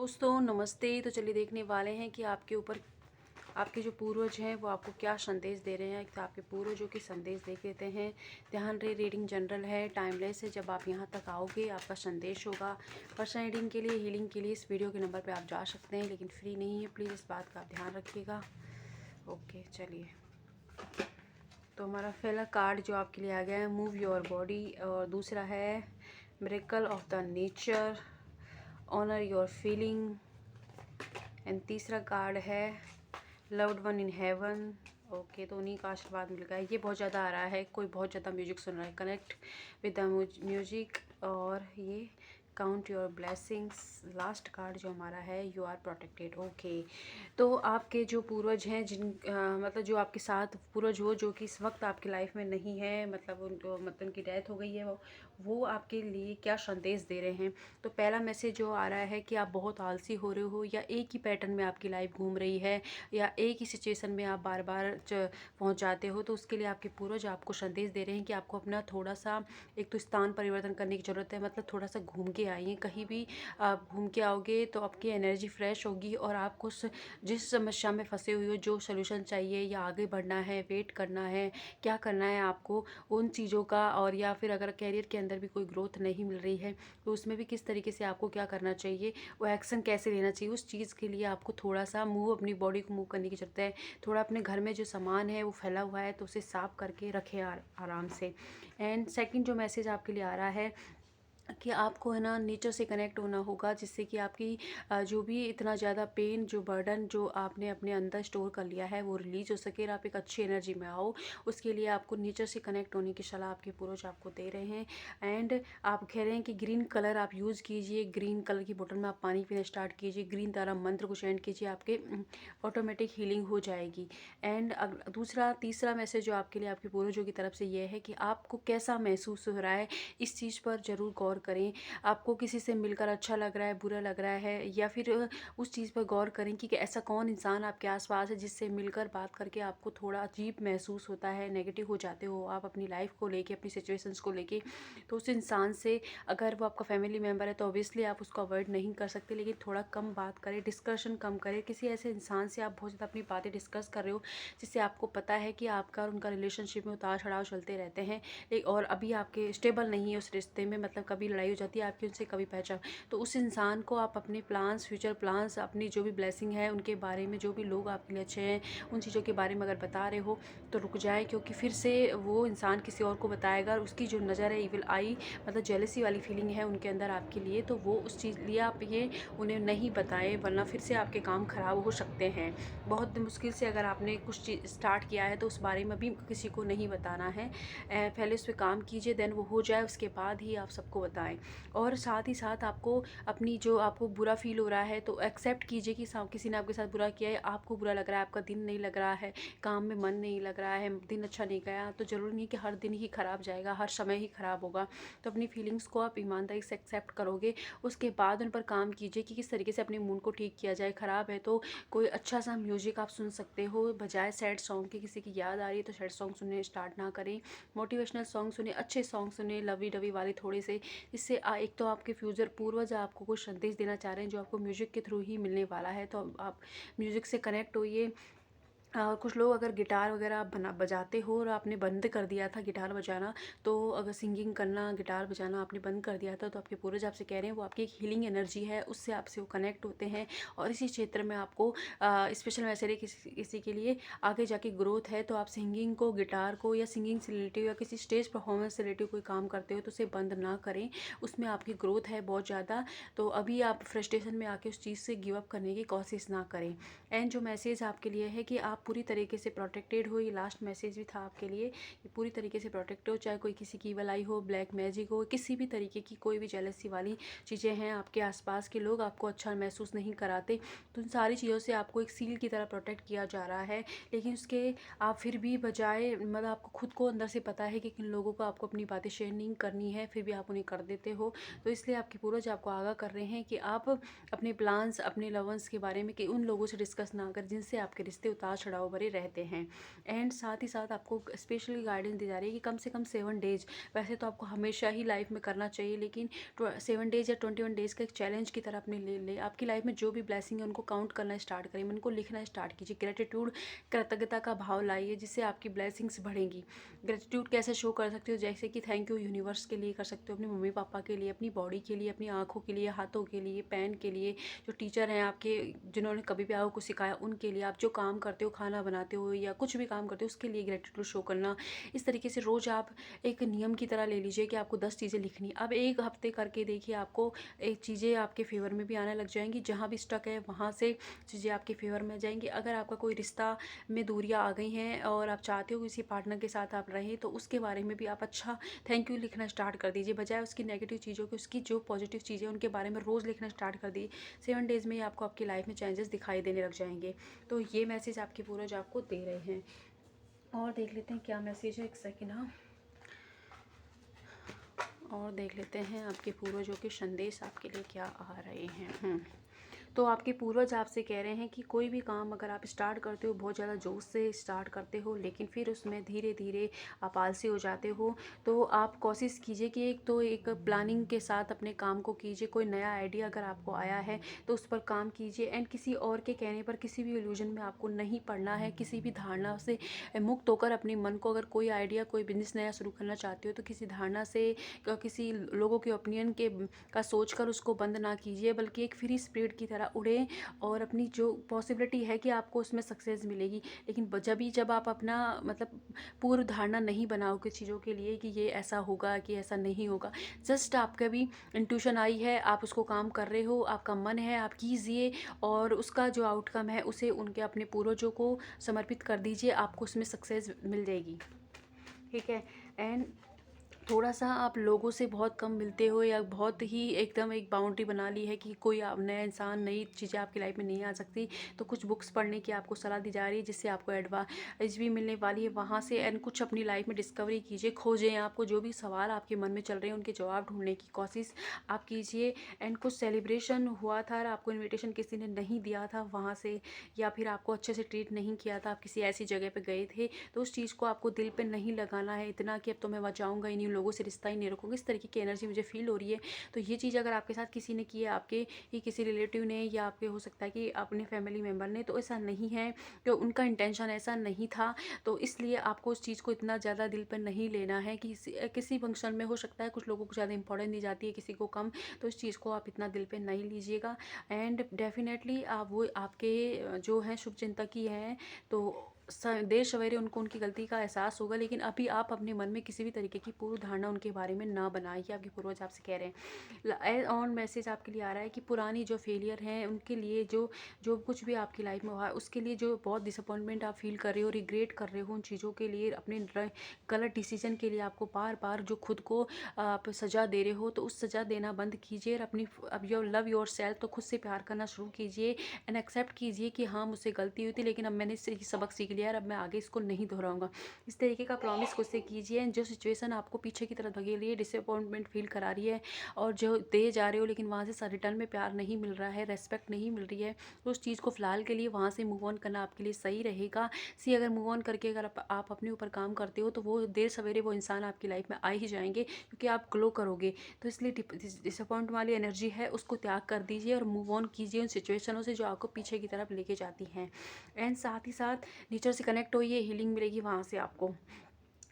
दोस्तों नमस्ते। तो चलिए देखने वाले हैं कि आपके ऊपर आपके जो पूर्वज हैं वो आपको क्या संदेश दे रहे हैं। तो आपके पूर्वजों के संदेश देख लेते हैं। ध्यान रहे, रीडिंग जनरल है, टाइमलेस है। जब आप यहाँ तक आओगे आपका संदेश होगा। पर्सनल रीडिंग के लिए, हीलिंग के लिए इस वीडियो के नंबर पर आप जा सकते हैं, लेकिन फ्री नहीं है। प्लीज़ इस बात का आप ध्यान रखिएगा। ओके चलिए, तो हमारा पहला कार्ड जो आपके लिए आ गया है मूव योर बॉडी, और दूसरा है miracle of the nature, honour your feeling, and तीसरा कार्ड है loved one in heaven. Okay, तो उन्हीं का आशीर्वाद मिल गया है। ये बहुत ज़्यादा आ रहा है, कोई बहुत ज़्यादा म्यूजिक सुन रहा है, कनेक्ट विद द म्यूजिक। और ये count your blessings. Last card जो हमारा है यू आर प्रोटेक्टेड। ओके, तो आपके जो पूर्वज हैं मतलब जो आपके साथ पूर्वज हो जो कि इस वक्त आपकी लाइफ में नहीं है, मतलब उनकी डेथ हो गई है, वो आपके लिए क्या संदेश दे रहे हैं। तो पहला मैसेज जो आ रहा है कि आप बहुत आलसी हो रहे हो, या एक ही पैटर्न में आपकी लाइफ घूम रही है, या एक ही सिचुएशन में आप बार बार पहुंच जाते हो। तो उसके लिए आपके पूर्वज आपको संदेश दे रहे हैं कि आपको अपना थोड़ा सा एक तो स्थान परिवर्तन करने की ज़रूरत है। मतलब थोड़ा सा घूम के आइए, कहीं भी आप घूम के आओगे तो आपकी एनर्जी फ्रेश होगी, और आपको जिस समस्या में फंसे हुए हो, जो सोल्यूशन चाहिए, या आगे बढ़ना है, वेट करना है, क्या करना है आपको उन चीज़ों का, और या फिर अगर कैरियर के अंदर भी कोई ग्रोथ नहीं मिल रही है तो उसमें भी किस तरीके से आपको क्या करना चाहिए, वो एक्शन कैसे लेना चाहिए, उस चीज़ के लिए आपको थोड़ा सा अपनी बॉडी को मूव करने की ज़रूरत है। थोड़ा अपने घर में जो सामान है वो फैला हुआ है तो उसे साफ करके रखें आराम से। एंड सेकंड जो मैसेज आपके लिए आ रहा है कि आपको है ना नेचर से कनेक्ट होना होगा, जिससे कि आपकी जो भी इतना ज़्यादा पेन, जो बर्डन जो आपने अपने अंदर स्टोर कर लिया है वो रिलीज हो सके और आप एक अच्छी एनर्जी में आओ। उसके लिए आपको नेचर से कनेक्ट होने की सलाह आपके पूर्वज आपको दे रहे हैं। एंड आप कह रहे हैं कि ग्रीन कलर आप यूज़ कीजिए, ग्रीन कलर की बोतल में आप पानी पीना स्टार्ट कीजिए, ग्रीन तारा मंत्र को चैंट कीजिए, आपके ऑटोमेटिक हीलिंग हो जाएगी। एंड तीसरा मैसेज जो आपके लिए आपके पूर्वजों की तरफ से ये है कि आपको कैसा महसूस हो रहा है, इस चीज़ पर ज़रूर गौर करें। आपको किसी से मिलकर अच्छा लग रहा है, बुरा लग रहा है, या फिर उस चीज़ पर गौर करें कि ऐसा कौन इंसान आपके आसपास है जिससे मिलकर बात करके आपको थोड़ा अजीब महसूस होता है, नेगेटिव हो जाते हो आप अपनी लाइफ को लेके, अपनी सिचुएशंस को लेके। तो उस इंसान से, अगर वो आपका फैमिली मेम्बर है तो ऑब्वियसली आप उसको अवॉइड नहीं कर सकते, लेकिन थोड़ा कम बात करें, डिस्कशन कम करें। किसी ऐसे इंसान से आप बहुत ज़्यादा अपनी बातें डिस्कस कर रहे हो जिससे आपको पता है कि आपका और उनका रिलेशनशिप में उतार चढ़ाव चलते रहते हैं, और अभी आपके स्टेबल नहीं है उस रिश्ते में, मतलब कभी लड़ाई हो जाती है आपकी उनसे, कभी पहचान। तो उस इंसान को आप अपने प्लान्स, फ्यूचर प्लान्स, अपनी जो भी ब्लेसिंग है उनके बारे में, जो भी लोग आपके लिए अच्छे हैं उन चीज़ों के बारे में अगर बता रहे हो तो रुक जाए, क्योंकि फिर से वो इंसान किसी और को बताएगा, और उसकी जो नज़र है इविल आई, मतलब जेलसी वाली फीलिंग है उनके अंदर आपके लिए, तो वो उस चीज़ लिए आप ये उन्हें नहीं बताएं, वरना फिर से आपके काम ख़राब हो सकते हैं। बहुत मुश्किल से अगर आपने कुछ चीज़ स्टार्ट किया है तो उस बारे में भी किसी को नहीं बताना है। पहले उस पर काम कीजिए, देन वो हो जाए उसके बाद ही आप सबको बताएं। और साथ ही साथ आपको अपनी जो आपको बुरा फील हो रहा है तो एक्सेप्ट कीजिए कि किसी ने आपके साथ बुरा किया है, आपको बुरा लग रहा है, आपका दिन नहीं लग रहा है, काम में मन नहीं लग रहा है, दिन अच्छा नहीं गया, तो ज़रूरी नहीं कि हर दिन ही ख़राब जाएगा, हर समय ही ख़राब होगा। तो अपनी फीलिंग्स को आप ईमानदारी से एक्सेप्ट करोगे, उसके बाद उन पर काम कीजिए कि किस तरीके से अपने मूड को ठीक किया जाए। ख़राब है तो कोई अच्छा सा म्यूजिक आप सुन सकते हो, बजाय सैड सॉन्ग के। किसी की याद आ रही है तो सैड सॉन्ग सुनने स्टार्ट ना करें, मोटिवेशनल सॉन्ग सुने, अच्छे सॉन्ग सुने, लवी डवी वाले थोड़े से। इससे एक तो आपके फ्यूचर पूर्वज आपको कुछ संदेश देना चाह रहे हैं जो आपको म्यूजिक के थ्रू ही मिलने वाला है, तो आप म्यूजिक से कनेक्ट होइए। कुछ लोग अगर गिटार वगैरह आप बजाते हो और आपने बंद कर दिया था गिटार बजाना, तो अगर सिंगिंग करना, गिटार बजाना आपने बंद कर दिया था, तो आपके पूर्वज आपसे कह रहे हैं वो आपकी एक हीलिंग एनर्जी है, उससे आपसे वो कनेक्ट होते हैं, और इसी क्षेत्र में आपको स्पेशल मैसेज है किसी के लिए आगे जाके ग्रोथ है। तो आप सिंगिंग को, गिटार को, या सिंगिंग से रिलेटिव या किसी स्टेज परफॉर्मेंस से रिलेटिव कोई काम करते हो तो उसे बंद ना करें, उसमें आपकी ग्रोथ है बहुत ज़्यादा। तो अभी आप फ्रस्ट्रेशन में आके उस चीज़ से गिव अप करने की कोशिश ना करें। एंड जो मैसेज आपके लिए है कि आप पूरी तरीके से प्रोटेक्टेड हो, ये लास्ट मैसेज भी था आपके लिए कि पूरी तरीके से प्रोटेक्टेड हो, चाहे कोई किसी की ईवल आई हो, ब्लैक मैजिक हो, किसी भी तरीके की कोई भी जेलसी वाली चीज़ें हैं, आपके आसपास के लोग आपको अच्छा महसूस नहीं कराते, तो उन सारी चीज़ों से आपको एक सील की तरह प्रोटेक्ट किया जा रहा है। लेकिन उसके आप फिर भी बजाय, मतलब आपको खुद को अंदर से पता है कि किन लोगों को आपको अपनी बातें शेयर नहीं करनी है, फिर भी आप उन्हें कर देते हो। तो इसलिए आपके पूर्वज आपको आगाह कर रहे हैं कि आप अपने प्लान्स, अपने लव वंस के बारे में कि उन लोगों से डिस्कस ना करें जिनसे आपके रिश्ते उतार चढ़ाव भरे रहते हैं। एंड साथ ही साथ आपको स्पेशली गाइडेंस दी जा रही है कि कम से कम 7 डेज़, वैसे तो आपको हमेशा ही लाइफ में करना चाहिए, लेकिन 7 डेज़ या 21 डेज़ का एक चैलेंज की तरह अपने ले आपकी लाइफ में जो भी ब्लेसिंग है उनको काउंट करना स्टार्ट करिए, उनको लिखना स्टार्ट कीजिए। ग्रेटिट्यूड, कृतज्ञता का भाव लाइए, जिससे आपकी ब्लेसिंग्स बढ़ेंगी। ग्रेटिट्यूड कैसे शो कर सकते हो? जैसे कि थैंक यू यूनिवर्स के लिए कर सकते हो, अपने मम्मी पापा के लिए, अपनी बॉडी के लिए, अपनी आँखों के लिए, हाथों के लिए, पेन के लिए, जो टीचर हैं आपके जिन्होंने कभी भी आपको सिखाया उनके लिए, आप जो काम करते हो, खाना बनाते हो या कुछ भी काम करते हो उसके लिए ग्रेटिट्यूड शो करना। इस तरीके से रोज़ आप एक नियम की तरह ले लीजिए कि आपको 10 चीज़ें लिखनी। अब 1 हफ्ते करके देखिए, आपको एक चीज़ें आपके फेवर में भी आने लग जाएंगी। जहाँ भी स्टक है वहाँ से चीज़ें आपके फेवर में आ जाएंगी। अगर आपका कोई रिश्ता में दूरियां आ गई हैं और आप चाहते हो किसी पार्टनर के साथ आप रहें, तो उसके बारे में भी आप अच्छा थैंक यू लिखना स्टार्ट कर दीजिए, बजाय उसकी नेगेटिव चीज़ों की उसकी जो पॉजिटिव चीज़ें उनके बारे में रोज़ लिखना स्टार्ट कर दी। 7 डेज़ में ही आपको आपकी लाइफ में चेंजेस दिखाई देने लग जाएंगे। तो ये मैसेज आपके पूर्वज आपको दे रहे हैं। और देख लेते हैं क्या मैसेज है, एक सेकेंड। हाँ, और देख लेते हैं आपके पूर्वजों के संदेश आपके लिए क्या आ रहे हैं। तो आपके पूर्वज आपसे कह रहे हैं कि कोई भी काम अगर आप स्टार्ट करते हो, बहुत ज़्यादा जोश से स्टार्ट करते हो, लेकिन फिर उसमें धीरे धीरे आप आलसी हो जाते हो, तो आप कोशिश कीजिए कि एक प्लानिंग के साथ अपने काम को कीजिए। कोई नया आइडिया अगर आपको आया है तो उस पर काम कीजिए, एंड किसी और के कहने पर किसी भी इल्यूजन में आपको नहीं पड़ना है। किसी भी धारणा से मुक्त होकर अपने मन को, अगर कोई आइडिया, कोई बिजनेस नया शुरू करना चाहते हो, तो किसी धारणा से, किसी लोगों के ओपिनियन के का सोचकर उसको बंद ना कीजिए, बल्कि एक फ्री स्पिरिट की तरह उड़ें और अपनी जो पॉसिबिलिटी है कि आपको उसमें सक्सेस मिलेगी। लेकिन जब आप अपना मतलब पूर्व धारणा नहीं बनाओगे चीज़ों के लिए कि ये ऐसा होगा कि ऐसा नहीं होगा, जस्ट आपका भी इंट्यूशन आई है, आप उसको काम कर रहे हो, आपका मन है, आप कीजिए और उसका जो आउटकम है उसे उनके अपने पूर्वजों को समर्पित कर दीजिए, आपको उसमें सक्सेस मिल जाएगी। ठीक है। एंड थोड़ा सा आप लोगों से बहुत कम मिलते हो या बहुत ही एकदम एक बाउंड्री बना ली है कि कोई नया इंसान, नई चीज़ें आपकी लाइफ में नहीं आ सकती, तो कुछ बुक्स पढ़ने की आपको सलाह दी जा रही है, जिससे आपको एडवाइस भी मिलने वाली है वहाँ से। एंड कुछ अपनी लाइफ में डिस्कवरी कीजिए, खोजें, आपको जो भी सवाल आपके मन में चल रहे हैं उनके जवाब ढूंढने की कोशिश आप कीजिए। एंड कुछ सेलिब्रेशन हुआ था और आपको इन्विटेशन किसी ने नहीं दिया था वहाँ से, या फिर आपको अच्छे से ट्रीट नहीं किया था, आप किसी ऐसी जगह पर गए थे, तो उस चीज़ को आपको दिल पर नहीं लगाना है इतना कि अब तो मैं बचाऊँगा इन लोगों से रिश्ता ही नहीं रखोगे। इस तरीके की एनर्जी मुझे फील हो रही है। तो ये चीज़ अगर आपके साथ किसी ने की है, आपके ही किसी रिलेटिव ने या आपके हो सकता है कि अपने फैमिली मेम्बर ने, तो ऐसा नहीं है कि उनका इंटेंशन ऐसा नहीं था। तो इसलिए आपको उस चीज़ को इतना ज़्यादा दिल पर नहीं लेना है कि किसी फंक्शन में हो सकता है कुछ लोगों को ज़्यादा इंपॉर्टेंस दी जाती है, किसी को कम, तो इस चीज़ को आप इतना दिल पर नहीं लीजिएगा। एंड डेफिनेटली आप वो आपके जो हैं शुभ चिंतक ही हैं, तो देर सवेरे उनको उनकी गलती का एहसास होगा, लेकिन अभी आप अपने मन में किसी भी तरीके की पूर्व धारणा उनके बारे में ना बनाइए। आपके पूर्वज आपसे कह रहे हैं। एज ऑन मैसेज आपके लिए आ रहा है कि पुरानी जो फेलियर हैं उनके लिए, जो जो कुछ भी आपकी लाइफ में हुआ है उसके लिए जो बहुत डिसअपॉइंटमेंट आप फील कर रहे हो, रिग्रेट कर रहे हो उन चीज़ों के लिए, अपने गलत डिसीजन के लिए आपको बार बार जो खुद को आप सज़ा दे रहे हो, तो उस सज़ा देना बंद कीजिए। अपनी अब लव योर सेल्फ, तो खुद से प्यार करना शुरू कीजिए एंड एक्सेप्ट कीजिए कि हाँ मुझसे गलती हुई थी, लेकिन अब मैंने इससे सबक सीख लिया है, अब मैं आगे इसको नहीं दोहराऊंगा। इस तरीके का प्रॉमिस खुद से कीजिए। जो सिचुएशन आपको पीछे की तरफ धकेल रही है, डिसअपॉइंटमेंट फील करा रही है और जो दे जा रहे हो लेकिन वहाँ से रिटर्न में प्यार नहीं मिल रहा है, रेस्पेक्ट नहीं मिल रही है, तो उस चीज़ को फिलहाल के लिए वहाँ से मूव ऑन करना आपके लिए सही रहेगा। अगर मूव ऑन करके अगर आप अपने ऊपर काम करते हो, तो वो देर सवेरे वो इंसान आपकी लाइफ में आ ही जाएंगे, क्योंकि आप ग्लो करोगे। तो इसलिए डिसअपॉइंट वाली एनर्जी है उसको त्याग कर दीजिए और मूव ऑन कीजिए उन सिचुएशनों से जो आपको पीछे की तरफ लेके जाती हैं। एंड साथ ही साथ नेचर से कनेक्ट होइए, हीलिंग मिलेगी वहाँ से आपको।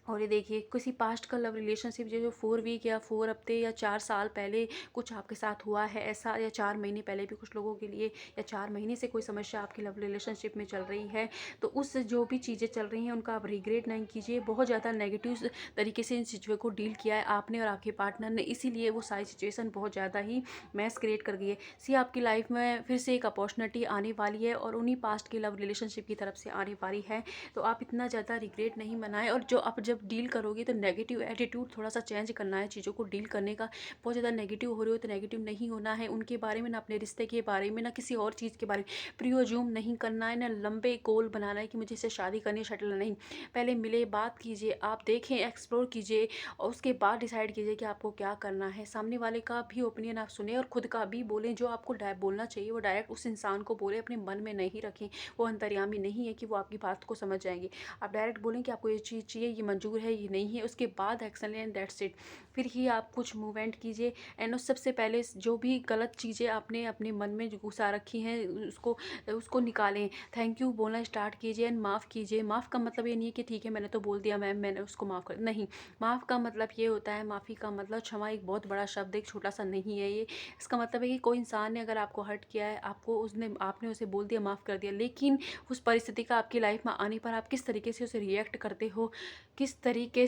और ये देखिए किसी पास्ट का लव रिलेशनशिप जो 4 वीक या 4 हफ्ते या 4 साल पहले कुछ आपके साथ हुआ है ऐसा, या 4 महीने पहले भी कुछ लोगों के लिए, या 4 महीने से कोई समस्या आपकी लव रिलेशनशिप में चल रही है, तो उस जो भी चीज़ें चल रही हैं उनका आप रिग्रेट नहीं कीजिए। बहुत ज़्यादा नेगेटिव तरीके से इन सिचुएशन को डील किया है आपने और आपके पार्टनर ने, इसीलिए वो सारी सिचुएशन बहुत ज़्यादा ही मैस क्रिएट कर गई है। आपकी लाइफ में फिर से एक अपॉर्चुनिटी आने वाली है और उन्हीं पास्ट की लव रिलेशनशिप की तरफ से आने वाली है, तो आप इतना ज़्यादा रिग्रेट नहीं मनाएं। और जो आप जब जब डील करोगे तो नेगेटिव एटीट्यूड थोड़ा सा चेंज करना है चीज़ों को डील करने का। बहुत ज़्यादा नेगेटिव हो रहे हो तो नेगेटिव नहीं होना है उनके बारे में, ना अपने रिश्ते के बारे में, ना किसी और चीज़ के बारे में प्रियोज्यूम नहीं करना है, ना लंबे गोल बनाना है कि मुझे इससे शादी करनी है, शटल नहीं। पहले मिले, बात कीजिए, आप देखें, एक्सप्लोर कीजिए और उसके बाद डिसाइड कीजिए कि आपको क्या करना है। सामने वाले का भी ओपिनियन आप सुने और खुद का भी बोलें। जो आपको बोलना चाहिए वो डायरेक्ट उस इंसान को बोले, अपने मन में नहीं रखें। वो अंतर्यामी नहीं है कि वो आपकी बात को समझ जाएंगे। आप डायरेक्ट बोलें कि आपको ये चीज़ चाहिए, ये मंजूर है, ये नहीं है, उसके बाद एक्शन लें एंड दैट्स इट। फिर ही आप कुछ मूवमेंट कीजिए। एंड उस सबसे पहले जो भी गलत चीज़ें आपने अपने मन में जो घुसा रखी हैं उसको उसको निकालें। थैंक यू बोलना स्टार्ट कीजिए एंड माफ़ कीजिए। माफ़ का मतलब ये नहीं है कि ठीक है मैंने तो बोल दिया मैम, मैंने उसको माफ़ कर, नहीं। माफ़ का मतलब ये होता है, माफ़ी का मतलब, क्षमा एक बहुत बड़ा शब्द है, एक छोटा सा नहीं है ये। इसका मतलब है कि कोई इंसान ने अगर आपको हर्ट किया है, आपने उसे बोल दिया, माफ़ कर दिया, लेकिन उस परिस्थिति का आपकी लाइफ में आने पर आप किस तरीके से उसे रिएक्ट करते हो, किस तरीके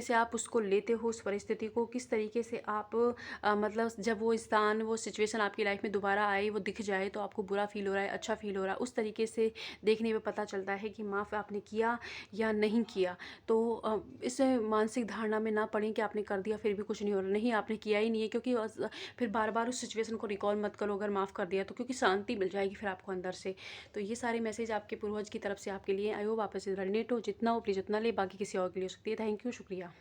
से आप उसको लेते हो, उस परिस्थिति को किस तरीके से आप मतलब जब वो स्थान, वो सिचुएशन आपकी लाइफ में दोबारा आए, वो दिख जाए तो आपको बुरा फील हो रहा है, अच्छा फील हो रहा है, उस तरीके से देखने में पता चलता है कि माफ़ आपने किया या नहीं किया। तो इस मानसिक धारणा में ना पड़ें कि आपने कर दिया फिर भी कुछ नहीं हो रहा। नहीं, आपने किया ही नहीं है, क्योंकि फिर बार बार उस सिचुएशन को रिकॉल मत करो अगर माफ़ कर दिया तो, क्योंकि शांति मिल जाएगी फिर आपको अंदर से। तो ये सारे मैसेज आपके पूर्वज की तरफ से आपके लिए, आई होप आप इसे रिलेट हो, जितना हो प्लीज़ उतना ले, बाकी किसी और के लिए हो सकती है। थैंक यू, शुक्रिया।